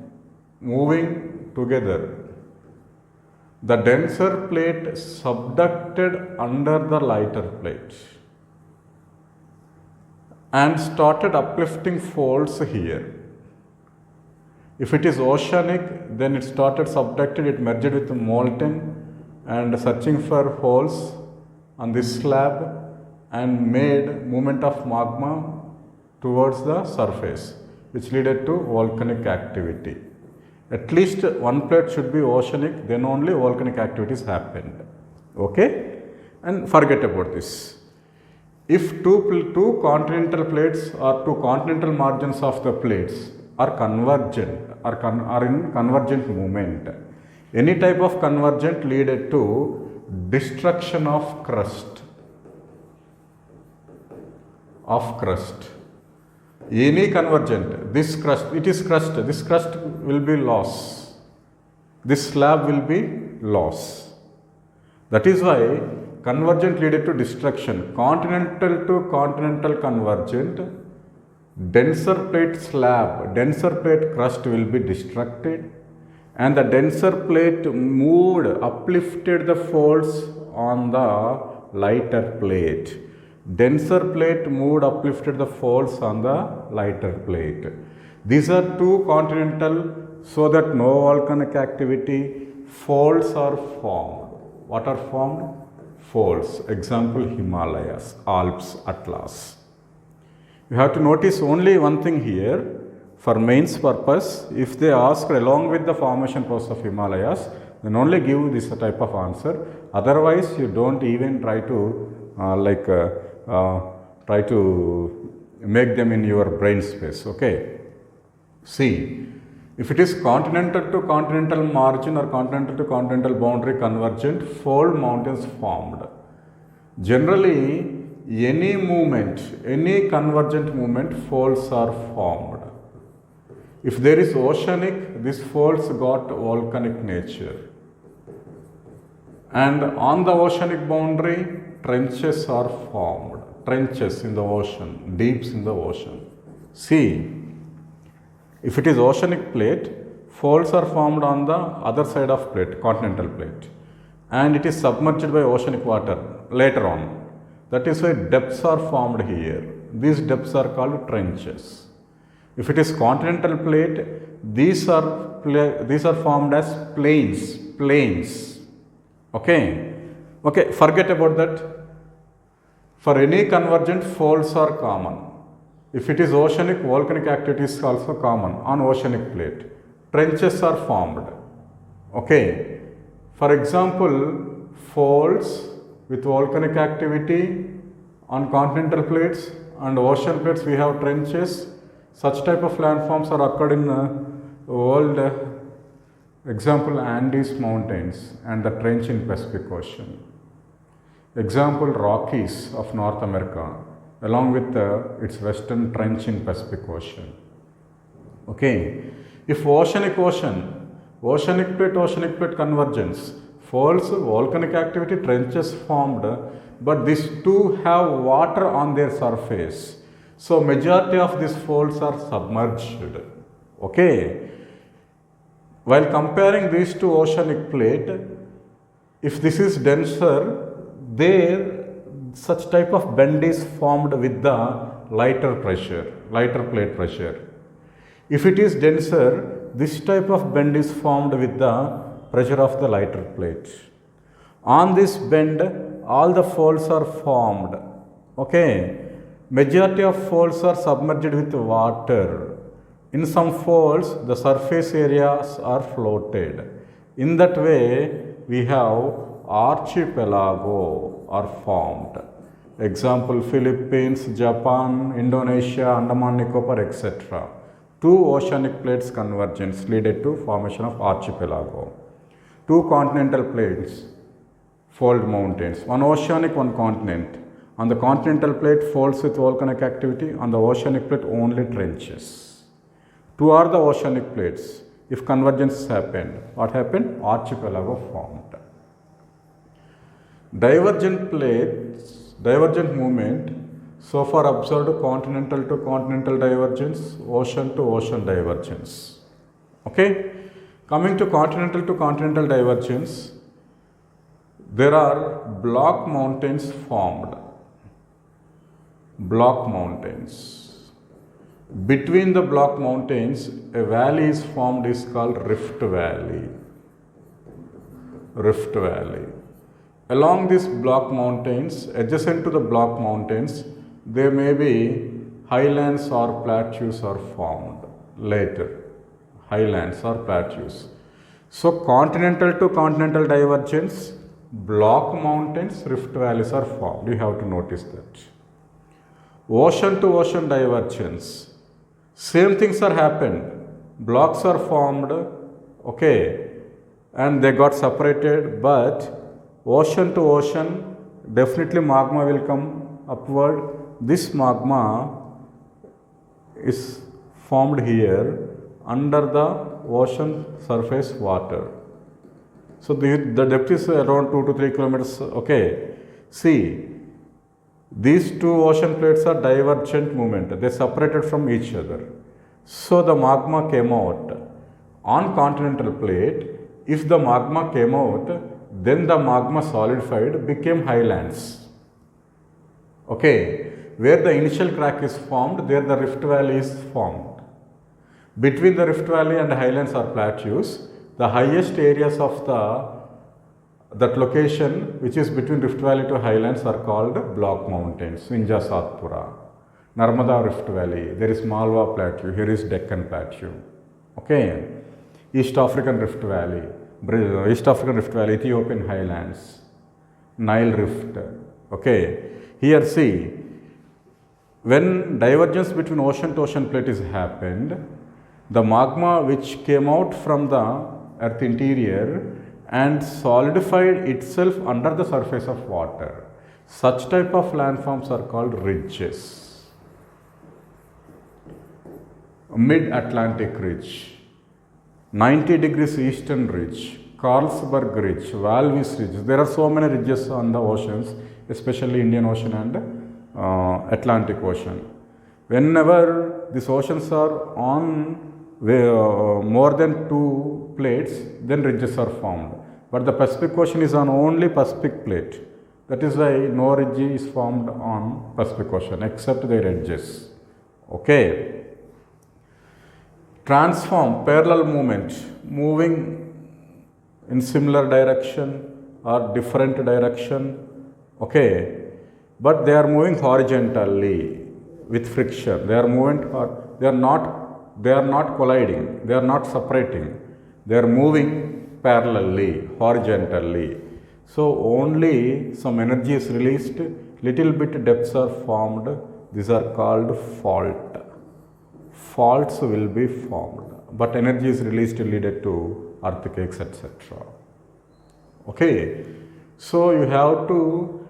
moving together, the denser plate subducted under the lighter plate and started uplifting folds here. If it is oceanic, then it started subducted, it merged with molten and searching for holes on this slab and made movement of magma towards the surface, which led to volcanic activity. At least one plate should be oceanic, then only volcanic activities happened. Okay? And forget about this. If two continental plates or two continental margins of the plates are convergent, are in convergent movement, any type of convergent lead to destruction of crust. Any convergent, this crust will be lost. This slab will be lost. That is why convergent leaded to destruction. Continental to continental convergent, denser plate slab, denser plate crust will be destructed, and the denser plate moved, uplifted the folds on the lighter plate. Denser plate moved, uplifted the folds on the lighter plate. These are two continental, so that no volcanic activity, folds are formed. What are formed? Folds. Example, Himalayas, Alps, Atlas. You have to notice only one thing here. For mains purpose, if they ask along with the formation process of Himalayas, then only give this type of answer. Otherwise, you don't even try to try to make them in your brain space. Okay. See, if it is continental to continental margin or continental to continental boundary convergent, fold mountains formed. Generally, any movement, any convergent movement, folds are formed. If there is oceanic, these folds got volcanic nature. And on the oceanic boundary, trenches are formed. Trenches in the ocean, deeps in the ocean. See, if it is oceanic plate, folds are formed on the other side of plate, continental plate. And it is submerged by oceanic water later on. That is why depths are formed here. These depths are called trenches. If it is continental plate, these are formed as plains. Okay. Forget about that. For any convergent, folds are common. If it is oceanic, volcanic activity is also common on oceanic plate. Trenches are formed. Okay. For example, folds with volcanic activity on continental plates and ocean plates, we have trenches. Such type of landforms are occurred in world. Example, Andes Mountains and the trench in Pacific Ocean. Example, Rockies of North America along with its western trench in Pacific Ocean. Okay. If oceanic plate convergence, folds, volcanic activity, trenches formed, but these two have water on their surface. So, majority of these folds are submerged. Okay. While comparing these two oceanic plate, if this is denser, there such type of bend is formed with the lighter plate pressure. If it is denser, this type of bend is formed with the pressure of the lighter plate. On this bend, all the folds are formed. Okay. Majority of folds are submerged with water. In some folds, the surface areas are floated. In that way, we have archipelago are formed. Example, Philippines, Japan, Indonesia, Andaman Nicobar, etc. Two oceanic plates convergence led to formation of archipelago. Two continental plates, fold mountains. One oceanic, one continent. On the continental plate, folds with volcanic activity. On the oceanic plate, only trenches. Two are the oceanic plates. If convergence happened, what happened? Archipelago formed. Divergent plates, divergent movement, so far observed continental to continental divergence, ocean to ocean divergence. Okay? Coming to continental divergence, there are block mountains formed. Block mountains. Between the block mountains, a valley is formed, is called Rift Valley. Rift Valley. Along these block mountains, adjacent to the block mountains, there may be highlands or plateaus are formed later. Highlands or plateaus. So, continental to continental divergence, block mountains, rift valleys are formed. You have to notice that. Ocean to ocean divergence, same things are happened. Blocks are formed, okay, and they got separated, but ocean to ocean, definitely magma will come upward. This magma is formed here under the ocean surface water. So, the depth is around 2 to 3 kilometers, okay. See, these two ocean plates are divergent movement, they separated from each other. So, the magma came out. On continental plate, if the magma came out, then the magma solidified, became highlands. Okay, where the initial crack is formed, there the rift valley is formed. Between the rift valley and highlands or plateaus, the highest areas of that location which is between Rift Valley to highlands are called block mountains, Ninja Satpura. Narmada Rift Valley, there is Malwa Plateau, here is Deccan Plateau. Okay, East African Rift Valley, Ethiopian Highlands, Nile Rift. Okay, here see, when divergence between ocean to ocean plate is happened, the magma which came out from the earth interior and solidified itself under the surface of water. Such type of landforms are called ridges. Mid-Atlantic Ridge, 90 degrees Eastern Ridge, Carlsberg Ridge, Walvis Ridge. There are so many ridges on the oceans, especially Indian Ocean and Atlantic Ocean. Whenever these oceans are on more than two plates, then ridges are formed. But the Pacific Ocean is on only Pacific plate. That is why no ridge is formed on Pacific Ocean except their edges. Okay. Transform, parallel movement, moving in similar direction or different direction. Okay. But they are moving horizontally with friction. They are moving, they are not colliding, they are not separating, they are moving parallelly, horizontally. So only some energy is released, little bit depths are formed, these are called fault. Faults will be formed, but energy is released leaded to earthquakes, etc. Okay, so you have to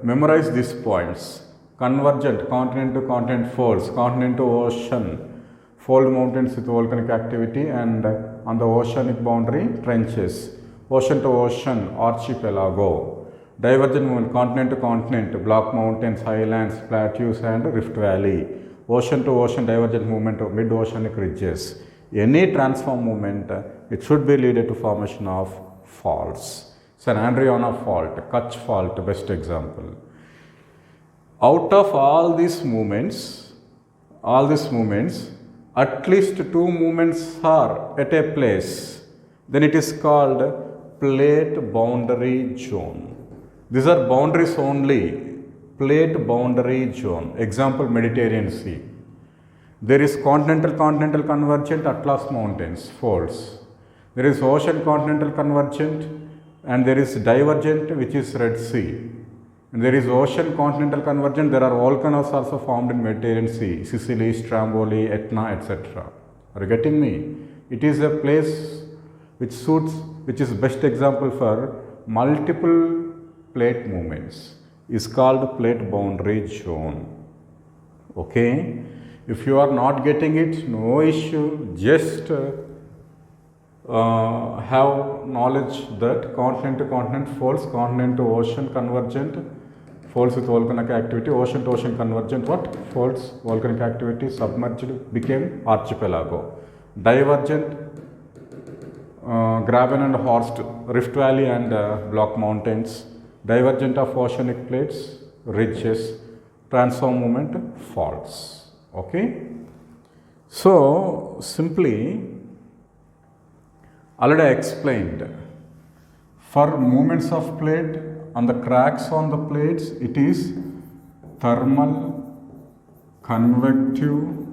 memorize these points. Convergent, continent to continent folds, continent to ocean, fold mountains with volcanic activity, and on the oceanic boundary, trenches. Ocean to ocean, archipelago. Divergent movement, continent to continent, block mountains, highlands, plateaus, and rift valley. Ocean to ocean, divergent movement of mid-oceanic ridges. Any transform movement, it should be leaded to formation of faults. San Andreana fault, Kutch fault, best example. Out of all these movements, at least two movements are at a place, then it is called plate boundary zone. These are boundaries only, plate boundary zone. Example, Mediterranean Sea. There is continental convergent Atlas Mountains, folds. There is ocean continental convergent, and there is divergent, which is Red Sea. And there is ocean continental convergent. There are volcanoes also formed in Mediterranean Sea, Sicily, Stromboli, Etna, etc. Are you getting me? It is a place which is best example for multiple plate movements. Is called plate boundary zone. Okay? If you are not getting it, no issue. Just have knowledge that continent to continent folds, continent to ocean convergent, folds with volcanic activity, ocean to ocean convergent, what? Folds, volcanic activity, submerged, became archipelago. Divergent, Graben and Horst, Rift Valley and Block Mountains. Divergent of oceanic plates, ridges, transform movement, faults. Okay? So, simply, already I explained, for movements of plate, on the cracks on the plates, it is thermal convective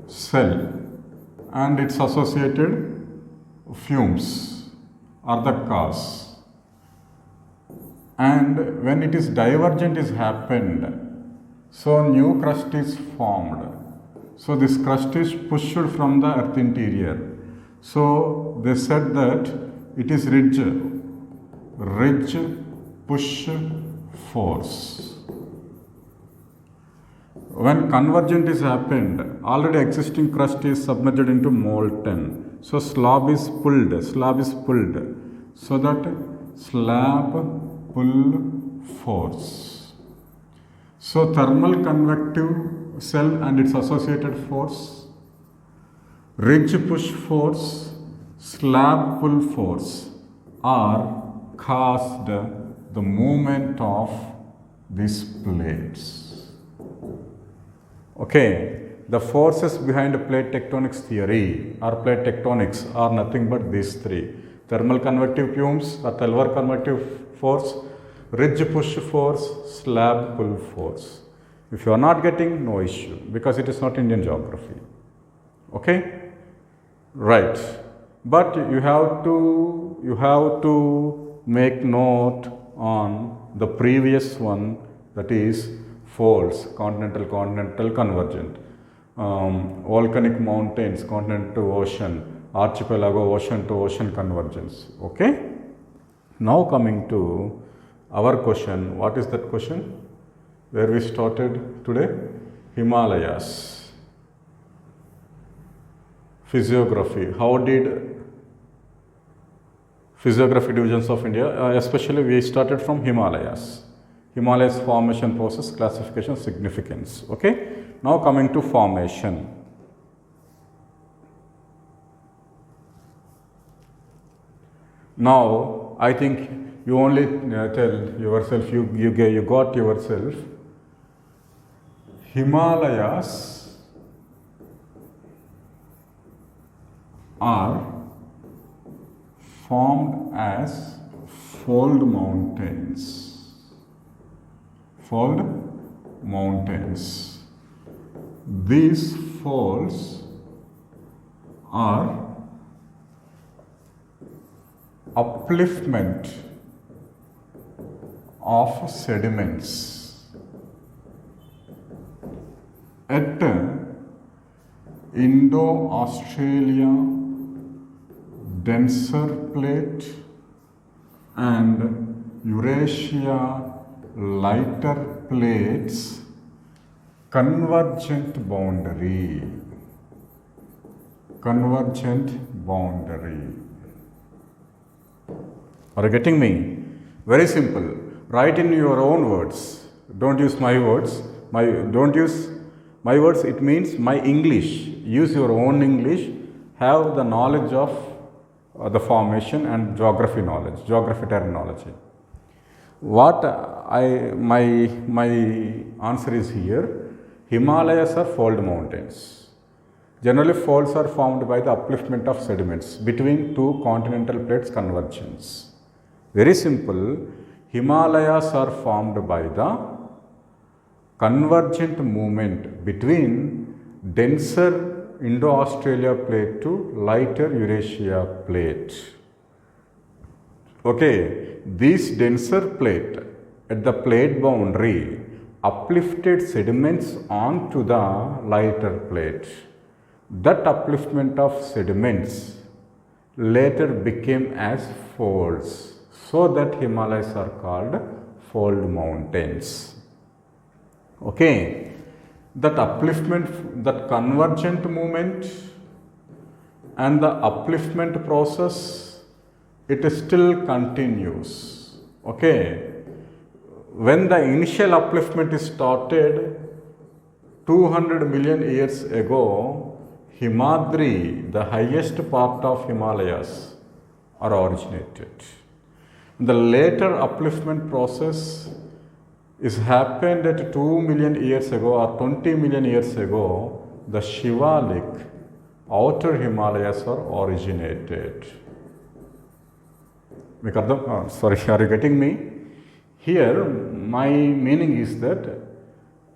cell and its associated fumes are the cause. And when it is divergent is happened, so new crust is formed. So this crust is pushed from the earth interior. So they said that it is ridge push force. When convergent is happened, already existing crust is submerged into molten. So slab is pulled. So that slab pull force. So thermal convective cell and its associated force, ridge push force, slab pull force are caused the movement of these plates. Okay, the forces behind plate tectonics theory or plate tectonics are nothing but these three: thermal convective fumes or thermal convective force, ridge push force, slab pull force. If you are not getting, no issue, because it is not Indian geography. Okay? Right. But you have to make note on the previous one, that is folds, continental convergent, volcanic mountains, continent to ocean, archipelago, ocean to ocean convergence. Okay? Now coming to our question, what is that question? Where we started today? Himalayas. Physiography. How did physiography divisions of India, especially we started from Himalayas. Himalayas formation process, classification, significance. Okay. Now coming to formation. Now I think you only tell yourself, you got yourself Himalayas are formed as fold mountains. Fold mountains. These folds are upliftment of sediments at Indo-Australia denser plate and Eurasia lighter plates convergent boundary. Convergent boundary. Are you getting me? Very simple. Write in your own words. Don't use my words. Don't use my words. It means my English. Use your own English. Have the knowledge of the formation and geography knowledge, geography terminology. What my answer is here. Himalayas are fold mountains. Generally, folds are formed by the upliftment of sediments between two continental plates convergence. Very simple. Himalayas are formed by the convergent movement between denser Indo-Australia plate to lighter Eurasia plate. Okay, this denser plate at the plate boundary uplifted sediments onto the lighter plate. That upliftment of sediments later became as folds, so that Himalayas are called fold mountains. Okay. That upliftment, that convergent movement and the upliftment process, it still continues. Okay. When the initial upliftment is started 200 million years ago, Himadri, the highest part of Himalayas, are originated. The later upliftment process is happened at 2 million years ago or 20 million years ago. The Shivalik, outer Himalayas, are originated. Sorry, are you getting me? Here, my meaning is that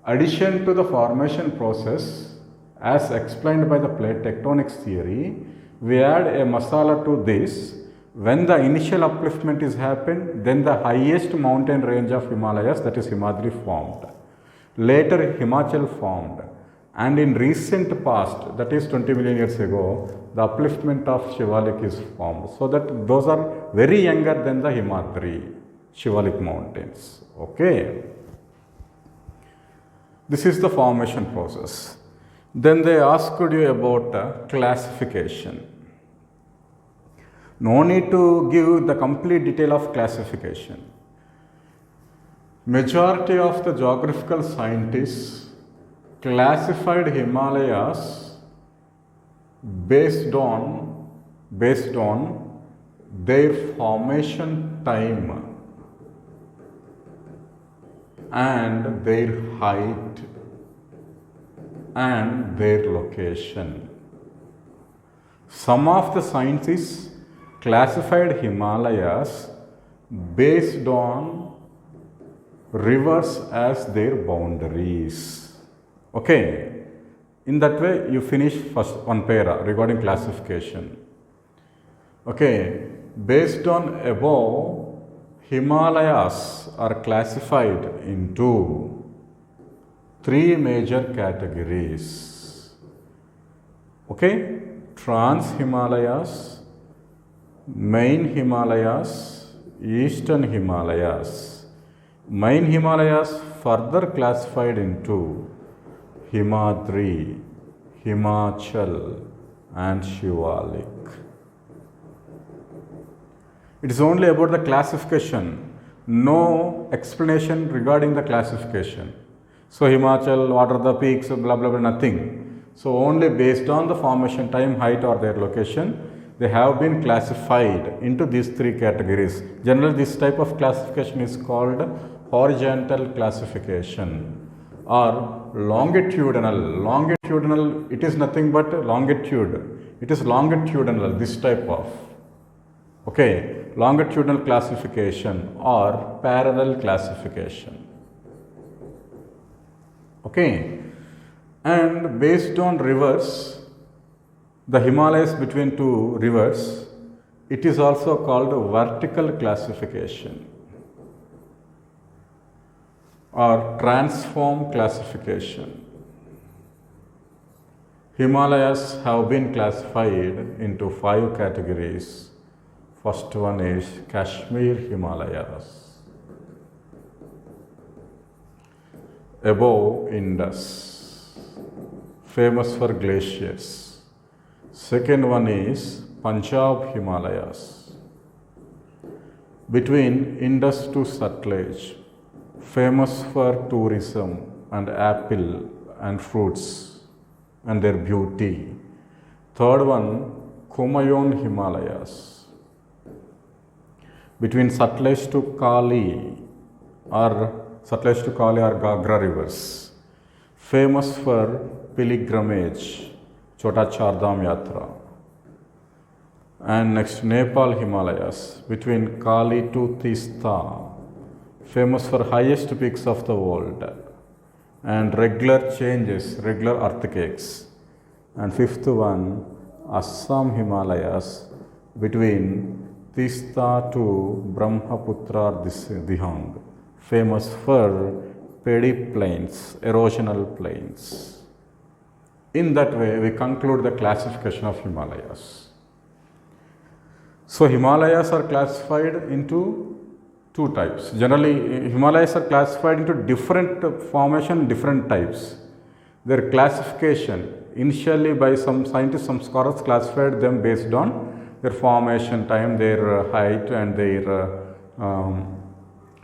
addition to the formation process, as explained by the plate tectonics theory, we add a masala to this. When the initial upliftment is happened, then the highest mountain range of Himalayas, that is Himadri, formed. Later Himachal formed, and in recent past, that is 20 million years ago, the upliftment of Shivalik is formed. So that those are very younger than the Himadri, Shivalik mountains. Okay. This is the formation process. Then they asked you about classification. No need to give the complete detail of classification. Majority of the geographical scientists classified Himalayas based on their formation time and their height and their location. Some of the scientists classified Himalayas based on rivers as their boundaries. Okay, in that way you finish first one para regarding classification. Okay, based on above, Himalayas are classified into three major categories. Okay, Trans Himalayas, Main Himalayas, Eastern Himalayas. Main Himalayas further classified into Himadri, Himachal and Shivalik. It is only about the classification, no explanation regarding the classification. So Himachal, what are the peaks, blah blah blah, nothing. So only based on the formation time, height or their location, they have been classified into these three categories. Generally this type of classification is called horizontal classification or longitudinal. Longitudinal, it is nothing but longitude. It is longitudinal, this type of. Okay, longitudinal classification or parallel classification. Okay, and based on rivers, the Himalayas between two rivers, it is also called vertical classification or transform classification. Himalayas have been classified into 5 categories. First one is Kashmir Himalayas. Above Indus, famous for glaciers. Second one is Punjab Himalayas. Between Indus to Sutlej, famous for tourism and apple and fruits and their beauty. Third one, Kumaon Himalayas. Between Sutlej to Kali or Gagra rivers, famous for pilgrimage, Chota Chardham Yatra. And next, Nepal Himalayas, between Kali to Tista, famous for highest peaks of the world and regular changes, regular earthquakes. And fifth one, Assam Himalayas, between Tista to Brahmaputra Dihang, famous for paddy plains, erosional plains. In that way, we conclude the classification of Himalayas. So, Himalayas are classified into 2 types. Generally, Himalayas are classified into different formation, different types. Their classification, initially by some scientists, some scholars classified them based on their formation time, their height and their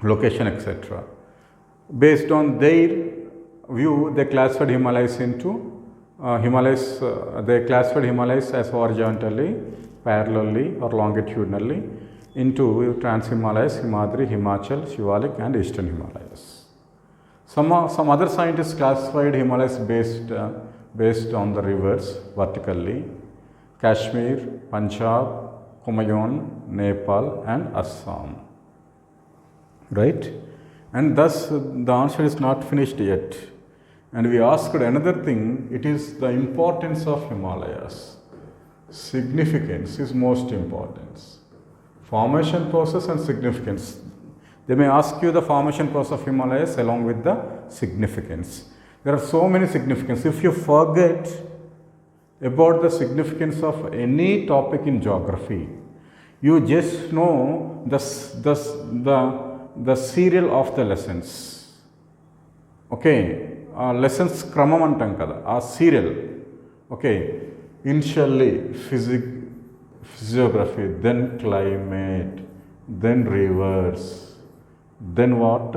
location, etc. Based on their view, they classified Himalayas into they classified Himalayas as horizontally, parallelly or longitudinally into Trans Himalayas, Himadri, Himachal, Shivalik and Eastern Himalayas. Some other scientists classified Himalayas based on the rivers vertically: Kashmir, Punjab, Kumaon, Nepal and Assam. Right? And thus the answer is not finished yet. And we asked another thing, it is the importance of Himalayas. Significance is most important. Formation process and significance. They may ask you the formation process of Himalayas along with the significance. There are so many significance. If you forget about the significance of any topic in geography, you just know the serial of the lessons. Okay, lessons kramam antam kada, serial. Okay, initially physiography, then climate, then rivers, then what?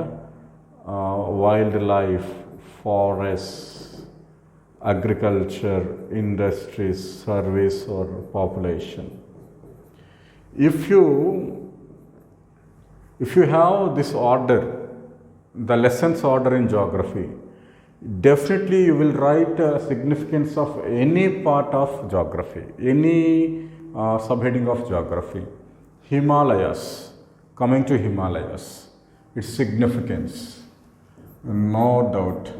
Wildlife, forests, agriculture, industries, service or population. If you have this order, the lessons order in geography, definitely you will write significance of any part of geography, any subheading of geography. Himalayas, coming to Himalayas. its significance. No doubt,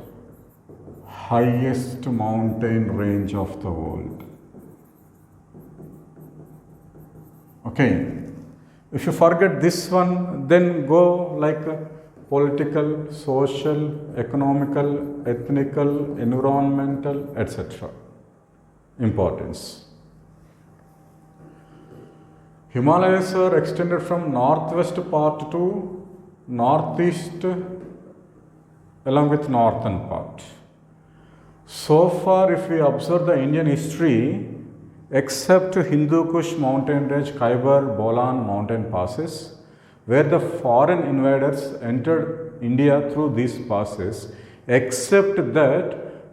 highest mountain range of the world. Okay, if you forget this one, then go like political, social, economical, ethnical, environmental, etc. importance. Himalayas are extended from northwest part to northeast along with northern part. So far, if we observe the Indian history, except Hindu Kush mountain range, Khyber, Bolan mountain passes, where the foreign invaders entered India through these passes, except that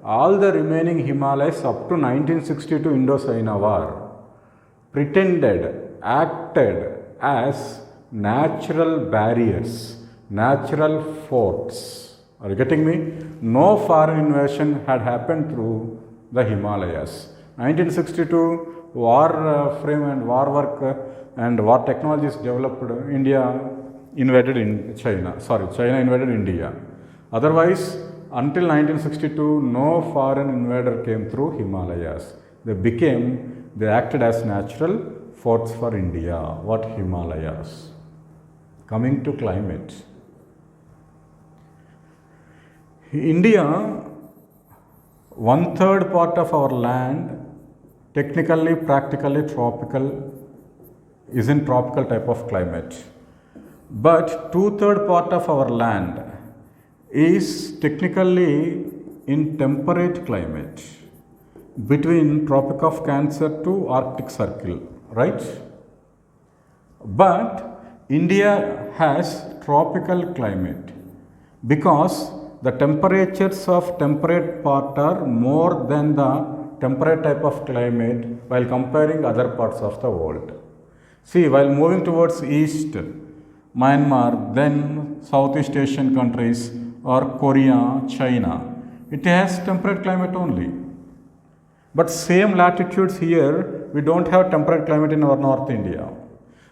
all the remaining Himalayas up to 1962 Indo-China War pretended, acted as natural barriers, natural forts. Are you getting me? No foreign invasion had happened through the Himalayas. 1962 war frame and war work and war technologies developed, India invaded in China. China invaded India. Otherwise, until 1962, no foreign invader came through Himalayas. They acted as natural forts for India. What Himalayas? Coming to climate. India, 1/3 part of our land, technically, practically tropical, is in tropical type of climate. But 2/3 part of our land is technically in temperate climate between Tropic of Cancer to Arctic Circle, right? But India has tropical climate because the temperatures of temperate part are more than the temperate type of climate while comparing other parts of the world. See, while moving towards east, Myanmar, then Southeast Asian countries or Korea, China, it has temperate climate only. But same latitudes here, we don't have temperate climate in our North India.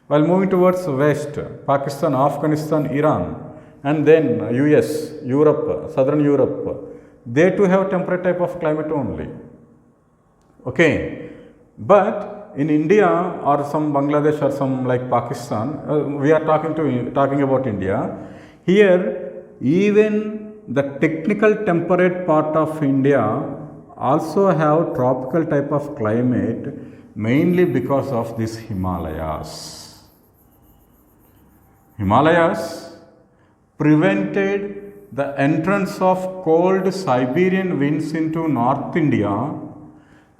While moving towards west, Pakistan, Afghanistan, Iran, and then US, Europe, Southern Europe, they too have temperate type of climate only. Okay, but in India or some Bangladesh or some like Pakistan, we are talking about India. Here, even the technical temperate part of India also have tropical type of climate, mainly because of these Himalayas. Himalayas prevented the entrance of cold Siberian winds into North India.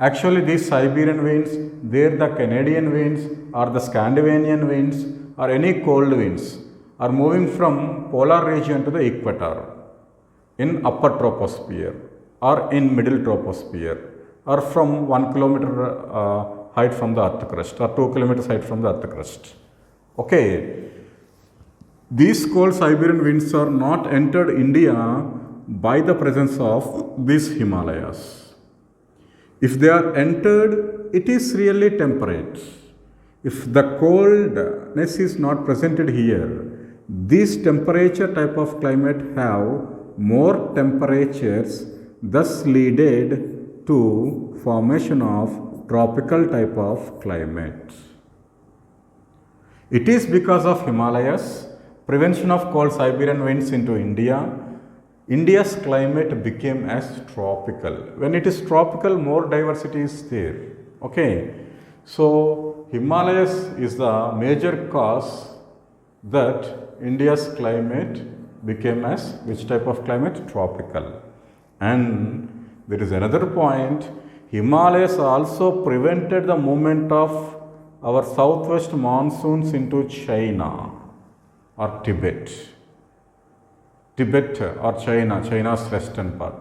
Actually, these Siberian winds, they're the Canadian winds or the Scandinavian winds or any cold winds are moving from polar region to the equator in upper troposphere or in middle troposphere or from 1 kilometer height from the earth crust or 2 kilometers height from the earth crust. Okay. These cold Siberian winds are not entered India by the presence of these Himalayas. If they are entered, it is really temperate. If the coldness is not presented here, this temperature type of climate have more temperatures, thus leaded to formation of tropical type of climate. It is because of Himalayas, prevention of cold Siberian winds into India, India's climate became as tropical. When it is tropical, more diversity is there. Okay. So, Himalayas is the major cause that India's climate became as which type of climate? Tropical. And there is another point, Himalayas also prevented the movement of our southwest monsoons into China or Tibet or China, China's western part.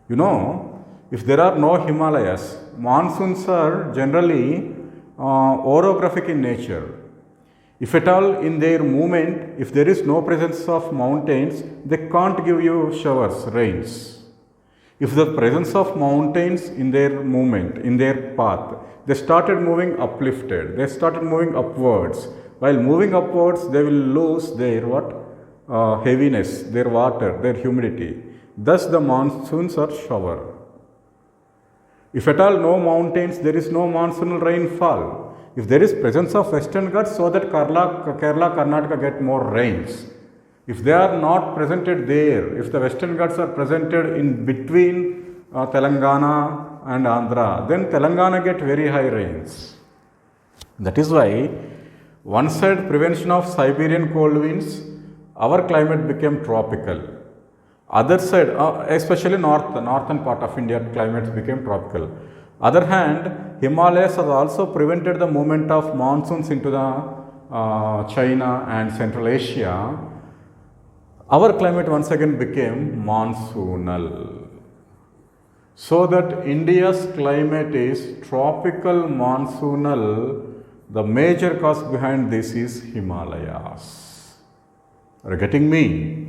You know, if there are no Himalayas, monsoons are generally orographic in nature. If at all in their movement, if there is no presence of mountains, they can't give you showers, rains. If the presence of mountains in their movement, in their path, they started moving uplifted, they started moving upwards. While moving upwards, they will lose their what? heaviness, their water, their humidity. Thus the monsoons are shower. If at all no mountains, there is no monsoonal rainfall. If there is presence of western Ghats, so that Kerala, Karnataka get more rains. If they are not presented there, if the western Ghats are presented in between Telangana and Andhra, then Telangana get very high rains. That is why one side prevention of Siberian cold winds, our climate became tropical. Other side, especially northern part of India, climates became tropical. Other hand, Himalayas has also prevented the movement of monsoons into the China and Central Asia. Our climate once again became monsoonal. So that India's climate is tropical monsoonal. The major cause behind this is Himalayas. Are you getting me?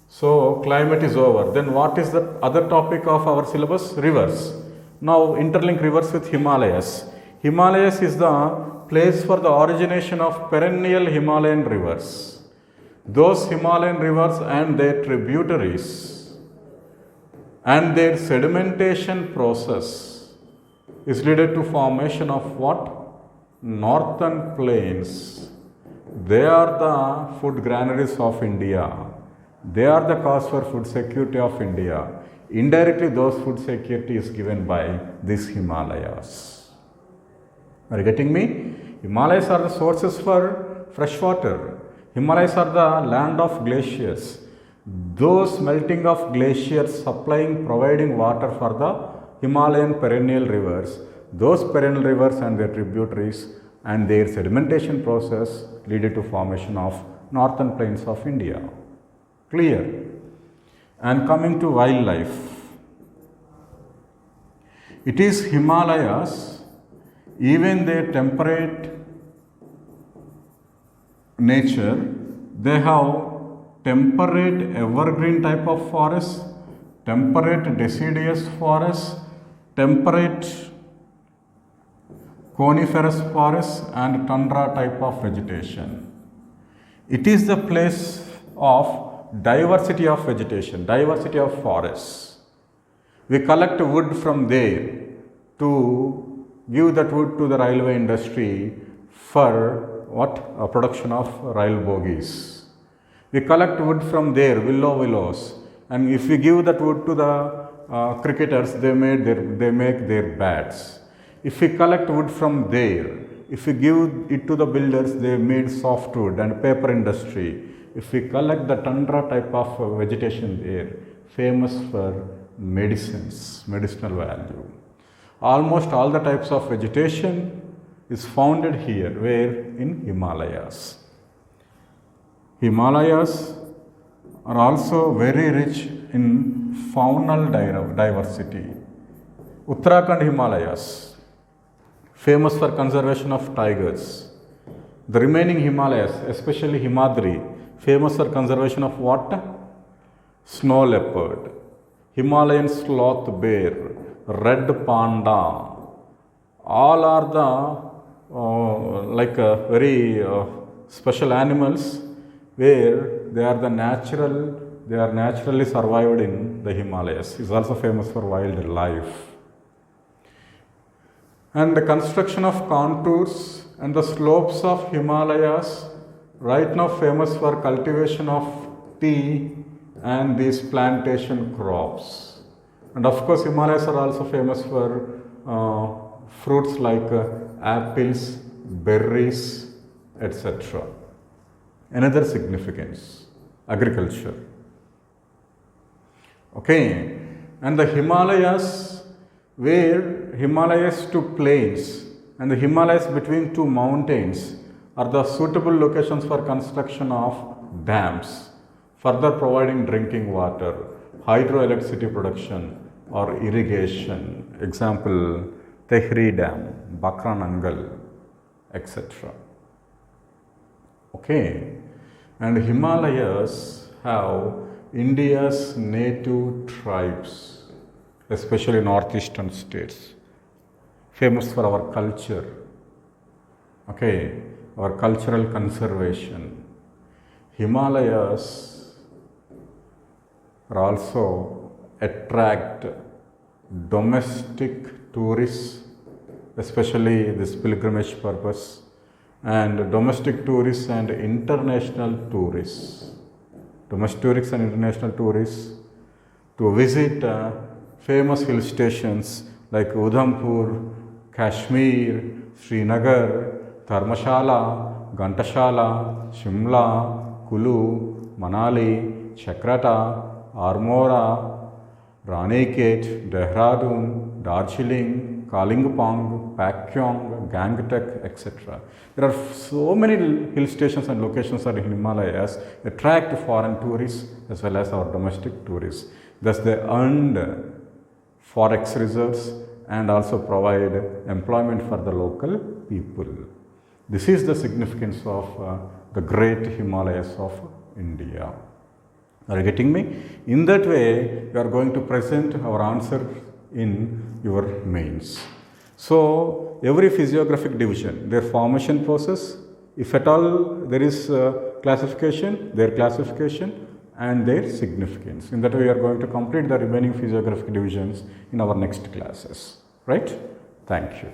So climate is over. Then what is the other topic of our syllabus? Rivers. Now interlink rivers with Himalayas. Himalayas is the place for the origination of perennial Himalayan rivers. Those Himalayan rivers and their tributaries and their sedimentation process is leaded to formation of what? Northern plains. They are the food granaries of India. They are the cause for food security of India. Indirectly, those food security is given by these Himalayas. Are you getting me? Himalayas are the sources for fresh water. Himalayas are the land of glaciers. Those melting of glaciers providing water for the Himalayan perennial rivers. Those perennial rivers and their tributaries and their sedimentation process lead to formation of northern plains of India. Clear? And coming to wildlife. It is Himalayas, even their temperate nature, they have temperate evergreen type of forests, temperate deciduous forests, temperate coniferous forests and tundra type of vegetation. It is the place of diversity of vegetation, diversity of forests. We collect wood from there to give that wood to the railway industry for what? A production of rail bogies. We collect wood from there, willows, and if we give that wood to the cricketers, they make their bats. If we collect wood from there, if we give it to the builders, they made softwood and paper industry. If we collect the tundra type of vegetation there, famous for medicines, medicinal value. Almost all the types of vegetation is founded here, where? In Himalayas. Himalayas are also very rich in faunal diversity. Uttarakhand Himalayas, famous for conservation of tigers. The remaining Himalayas, especially Himadri, famous for conservation of what? Snow leopard, Himalayan sloth bear, red panda. All are the very special animals where they are naturally survived in the Himalayas. Is also famous for wildlife. And the construction of contours and the slopes of Himalayas, right now famous for cultivation of tea and these plantation crops. And of course Himalayas are also famous for fruits like apples, berries, etc. Another significance, agriculture. Okay, and the Himalayas, where Himalayas to plains and the Himalayas between two mountains are the suitable locations for construction of dams, further providing drinking water, hydroelectricity production or irrigation. Example, Tehri Dam, Bakra Nangal, etc. Okay, and Himalayas have India's native tribes, especially northeastern states, famous for our culture, okay, our cultural conservation. Himalayas are also attract domestic tourists, especially this pilgrimage purpose, and domestic tourists and international tourists. Domestic tourists and international tourists to visit famous hill stations like Udhampur, Kashmir, Srinagar, Dharmashala, Ghantashala, Shimla, Kulu, Manali, Chakrata, Armora, Ranikhet, Dehradun, Darjeeling, Kalimpong, Pakyong, Gangtok, etc. There are so many hill stations and locations in Himalayas attract foreign tourists as well as our domestic tourists. Thus, they earned forex reserves and also provide employment for the local people. This is the significance of the great Himalayas of India. Are you getting me? In that way, you are going to present our answer in your mains. So, every physiographic division, their formation process, if at all there is classification, their classification and their significance. In that way, we are going to complete the remaining physiographic divisions in our next classes. Right? Thank you.